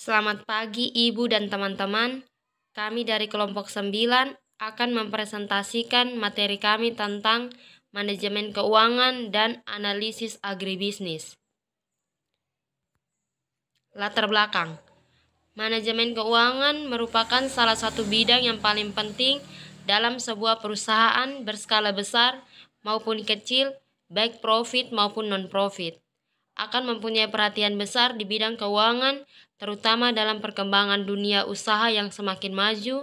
Selamat pagi Ibu dan teman-teman. Kami dari kelompok 9 akan mempresentasikan materi kami tentang manajemen keuangan dan analisis agribisnis. Latar belakang. Manajemen keuangan merupakan salah satu bidang yang paling penting dalam sebuah perusahaan berskala besar maupun kecil, baik profit maupun non-profit. Akan mempunyai perhatian besar di bidang keuangan, terutama dalam perkembangan dunia usaha yang semakin maju,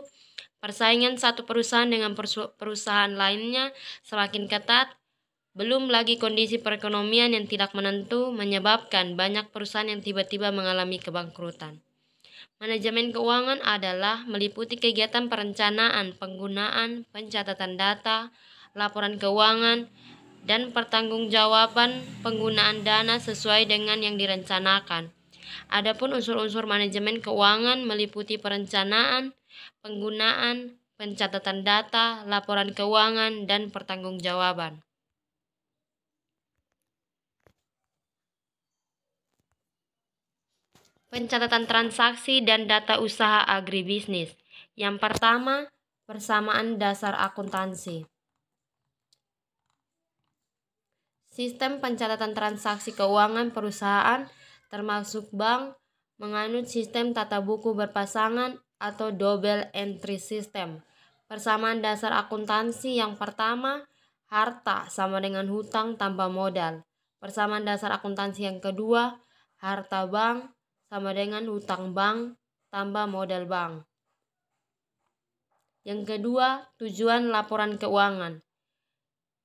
persaingan satu perusahaan dengan perusahaan lainnya semakin ketat, belum lagi kondisi perekonomian yang tidak menentu menyebabkan banyak perusahaan yang tiba-tiba mengalami kebangkrutan. Manajemen keuangan adalah meliputi kegiatan perencanaan, penggunaan, pencatatan data, laporan keuangan, dan pertanggungjawaban penggunaan dana sesuai dengan yang direncanakan. Adapun unsur-unsur manajemen keuangan meliputi perencanaan, penggunaan, pencatatan data, laporan keuangan, dan pertanggungjawaban. Pencatatan transaksi dan data usaha agribisnis. Yang pertama, persamaan dasar akuntansi. Sistem pencatatan transaksi keuangan perusahaan termasuk bank menganut sistem tata buku berpasangan atau double entry system. Persamaan dasar akuntansi yang pertama, harta sama dengan hutang tambah modal. Persamaan dasar akuntansi yang kedua, harta bank sama dengan hutang bank tambah modal bank. Yang kedua, tujuan laporan keuangan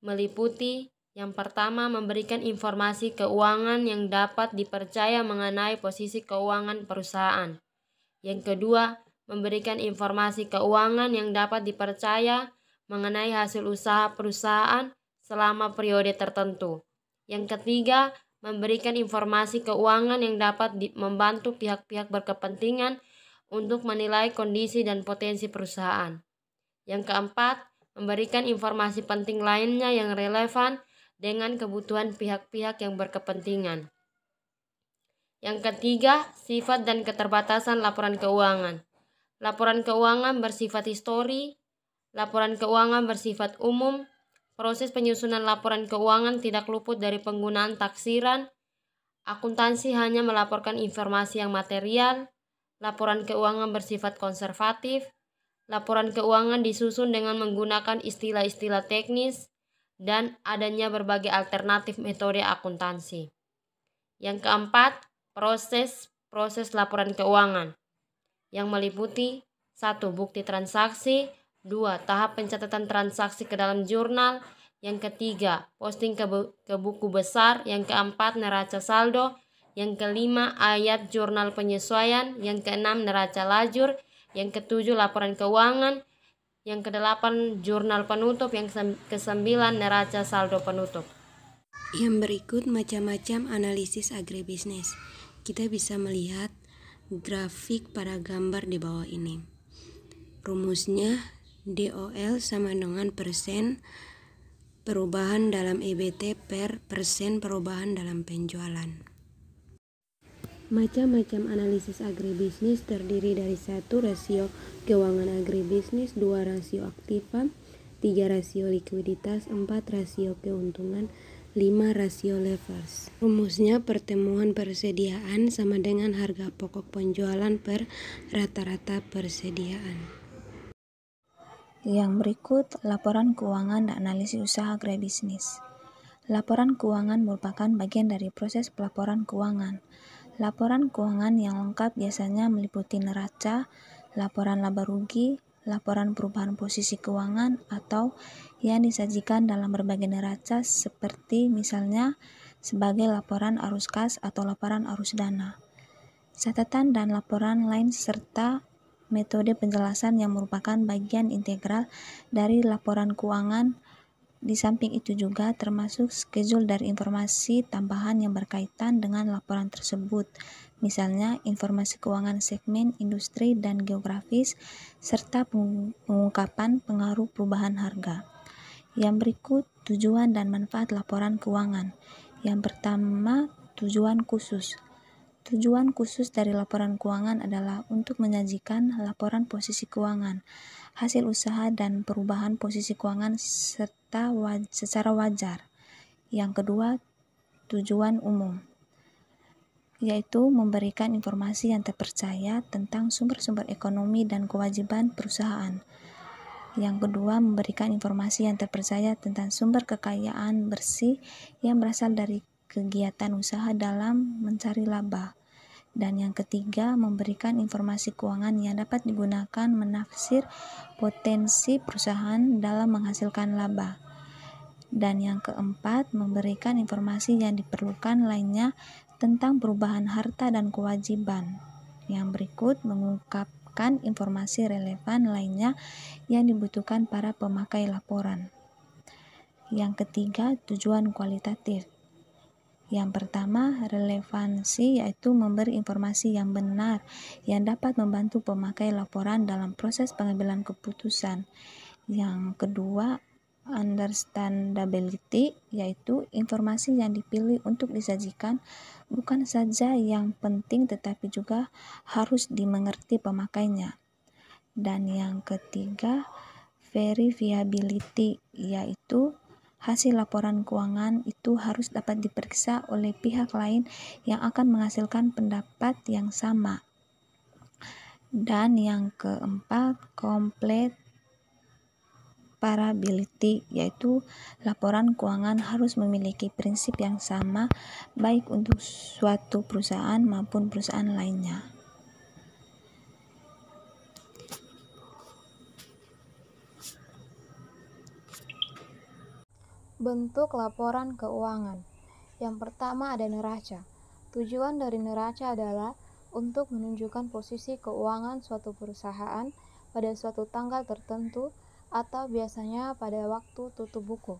meliputi yang pertama, memberikan informasi keuangan yang dapat dipercaya mengenai posisi keuangan perusahaan. Yang kedua, memberikan informasi keuangan yang dapat dipercaya mengenai hasil usaha perusahaan selama periode tertentu. Yang ketiga, memberikan informasi keuangan yang dapat membantu pihak-pihak berkepentingan untuk menilai kondisi dan potensi perusahaan. Yang keempat, memberikan informasi penting lainnya yang relevan dengan kebutuhan pihak-pihak yang berkepentingan. Yang ketiga, sifat dan keterbatasan laporan keuangan. Laporan keuangan bersifat histori, laporan keuangan bersifat umum, proses penyusunan laporan keuangan tidak luput dari penggunaan taksiran, akuntansi hanya melaporkan informasi yang material, laporan keuangan bersifat konservatif, laporan keuangan disusun dengan menggunakan istilah-istilah teknis, dan adanya berbagai alternatif metode akuntansi. Yang keempat, proses laporan keuangan yang meliputi 1. Bukti transaksi, 2. Tahap pencatatan transaksi ke dalam jurnal, yang ketiga, posting ke buku besar, yang keempat, neraca saldo, yang kelima, ayat jurnal penyesuaian, yang keenam, neraca lajur, yang ketujuh, laporan keuangan, yang kedelapan, jurnal penutup, yang kesembilan, neraca saldo penutup. Yang berikut macam-macam analisis agribisnis. Kita bisa melihat grafik pada gambar di bawah ini. Rumusnya DOL sama dengan persen perubahan dalam EBT per persen perubahan dalam penjualan. Macam-macam analisis agribisnis terdiri dari 1. Rasio keuangan agribisnis, 2. Rasio aktiva, 3. Rasio likuiditas, 4. Rasio keuntungan, 5. Rasio levers. Rumusnya pertemuan persediaan sama dengan harga pokok penjualan per rata-rata persediaan. Yang berikut laporan keuangan dan analisis usaha agribisnis. Laporan keuangan merupakan bagian dari proses pelaporan keuangan. Laporan keuangan yang lengkap biasanya meliputi neraca, laporan laba rugi, laporan perubahan posisi keuangan, atau yang disajikan dalam berbagai neraca seperti misalnya sebagai laporan arus kas atau laporan arus dana. Catatan dan laporan lain serta metode penjelasan yang merupakan bagian integral dari laporan keuangan. Di samping itu juga termasuk schedule dari informasi tambahan yang berkaitan dengan laporan tersebut, misalnya informasi keuangan segmen, industri, dan geografis, serta pengungkapan pengaruh perubahan harga. Yang berikut tujuan dan manfaat laporan keuangan. Yang pertama, tujuan khusus. Tujuan khusus dari laporan keuangan adalah untuk menyajikan laporan posisi keuangan, hasil usaha dan perubahan posisi keuangan secara wajar. Yang kedua, tujuan umum, yaitu memberikan informasi yang terpercaya tentang sumber-sumber ekonomi dan kewajiban perusahaan. Yang kedua, memberikan informasi yang terpercaya tentang sumber kekayaan bersih yang berasal dari kegiatan usaha dalam mencari laba. Dan yang ketiga, memberikan informasi keuangan yang dapat digunakan menafsir potensi perusahaan dalam menghasilkan laba. Dan yang keempat, memberikan informasi yang diperlukan lainnya tentang perubahan harta dan kewajiban. Yang berikut mengungkapkan informasi relevan lainnya yang dibutuhkan para pemakai laporan. Yang ketiga, tujuan kualitatif. Yang pertama, relevansi, yaitu memberi informasi yang benar yang dapat membantu pemakai laporan dalam proses pengambilan keputusan. Yang kedua, understandability, yaitu informasi yang dipilih untuk disajikan bukan saja yang penting tetapi juga harus dimengerti pemakainya. Dan yang ketiga, verifiability, yaitu hasil laporan keuangan itu harus dapat diperiksa oleh pihak lain yang akan menghasilkan pendapat yang sama. Dan yang keempat, comparability, yaitu laporan keuangan harus memiliki prinsip yang sama baik untuk suatu perusahaan maupun perusahaan lainnya. Bentuk laporan keuangan. Yang pertama ada neraca. Tujuan dari neraca adalah untuk menunjukkan posisi keuangan suatu perusahaan pada suatu tanggal tertentu atau biasanya pada waktu tutup buku.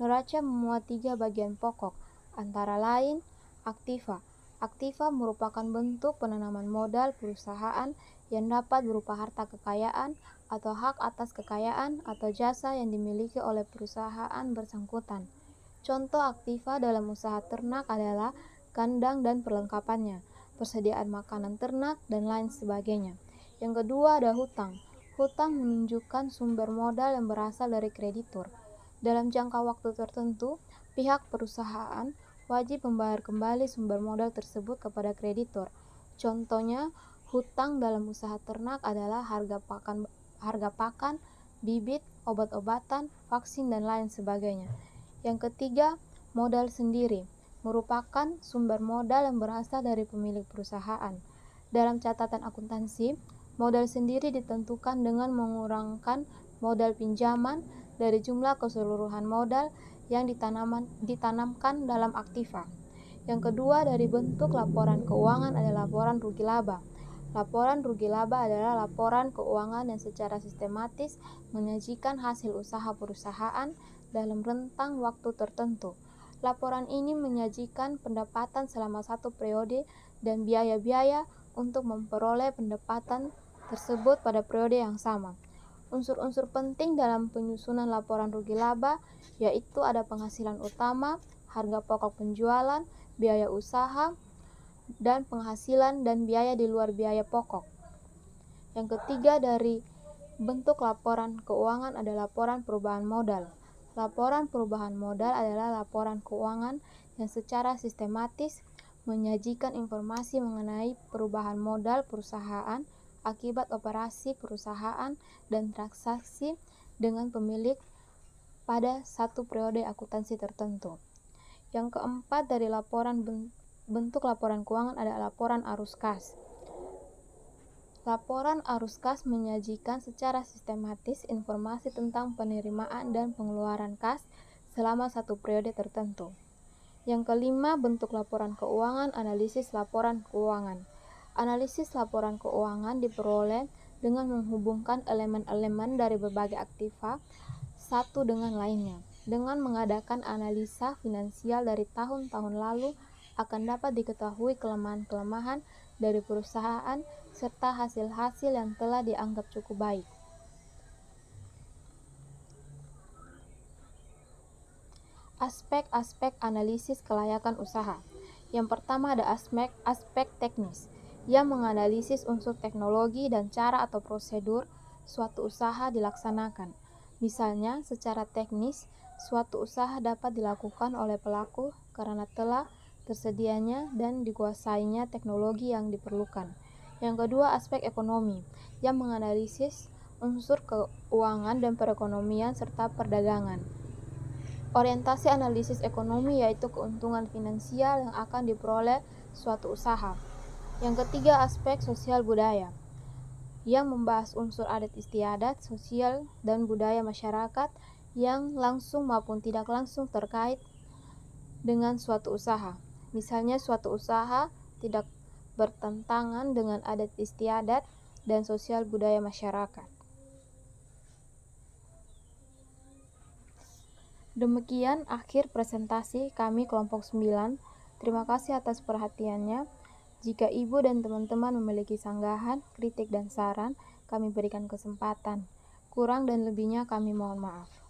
Neraca memuat 3 bagian pokok, antara lain aktiva. Aktiva merupakan bentuk penanaman modal perusahaan yang dapat berupa harta kekayaan atau hak atas kekayaan atau jasa yang dimiliki oleh perusahaan bersangkutan. Contoh aktiva dalam usaha ternak adalah kandang dan perlengkapannya, persediaan makanan ternak, dan lain sebagainya. Yang kedua ada hutang. Hutang menunjukkan sumber modal yang berasal dari kreditur. Dalam jangka waktu tertentu, pihak perusahaan wajib membayar kembali sumber modal tersebut kepada kreditur. Contohnya, hutang dalam usaha ternak adalah harga pakan, bibit, obat-obatan, vaksin, dan lain sebagainya. Yang ketiga, modal sendiri merupakan sumber modal yang berasal dari pemilik perusahaan. Dalam catatan akuntansi, modal sendiri ditentukan dengan mengurangkan modal pinjaman dari jumlah keseluruhan modal yang ditanamkan dalam aktiva. Yang kedua dari bentuk laporan keuangan adalah laporan rugi laba. Laporan rugi laba adalah laporan keuangan yang secara sistematis menyajikan hasil usaha perusahaan dalam rentang waktu tertentu. Laporan ini menyajikan pendapatan selama satu periode dan biaya-biaya untuk memperoleh pendapatan tersebut pada periode yang sama. Unsur-unsur penting dalam penyusunan laporan rugi laba yaitu ada penghasilan utama, harga pokok penjualan, biaya usaha, dan penghasilan dan biaya di luar biaya pokok. Yang ketiga dari bentuk laporan keuangan adalah laporan perubahan modal. Laporan perubahan modal adalah laporan keuangan yang secara sistematis menyajikan informasi mengenai perubahan modal perusahaan akibat operasi perusahaan dan transaksi dengan pemilik pada satu periode akuntansi tertentu. Yang keempat dari bentuk laporan keuangan adalah laporan arus kas. Laporan arus kas menyajikan secara sistematis informasi tentang penerimaan dan pengeluaran kas selama satu periode tertentu. Yang kelima, bentuk laporan keuangan, analisis laporan keuangan. Analisis laporan keuangan diperoleh dengan menghubungkan elemen-elemen dari berbagai aktiva satu dengan lainnya. Dengan mengadakan analisa finansial dari tahun-tahun lalu, akan dapat diketahui kelemahan-kelemahan dari perusahaan serta hasil-hasil yang telah dianggap cukup baik. Aspek-aspek analisis kelayakan usaha. Yang pertama ada aspek teknis, yang menganalisis unsur teknologi dan cara atau prosedur suatu usaha dilaksanakan. Misalnya, secara teknis, suatu usaha dapat dilakukan oleh pelaku karena telah tersedianya dan dikuasainya teknologi yang diperlukan. Yang kedua, aspek ekonomi, yang menganalisis unsur keuangan dan perekonomian serta perdagangan. Orientasi analisis ekonomi yaitu keuntungan finansial yang akan diperoleh suatu usaha. Yang ketiga, aspek sosial budaya, yang membahas unsur adat istiadat, sosial, dan budaya masyarakat yang langsung maupun tidak langsung terkait dengan suatu usaha. Misalnya, suatu usaha tidak bertentangan dengan adat istiadat dan sosial budaya masyarakat. Demikian akhir presentasi kami kelompok 9. Terima kasih atas perhatiannya. Jika Ibu dan teman-teman memiliki sanggahan, kritik, dan saran, kami berikan kesempatan. Kurang dan lebihnya kami mohon maaf.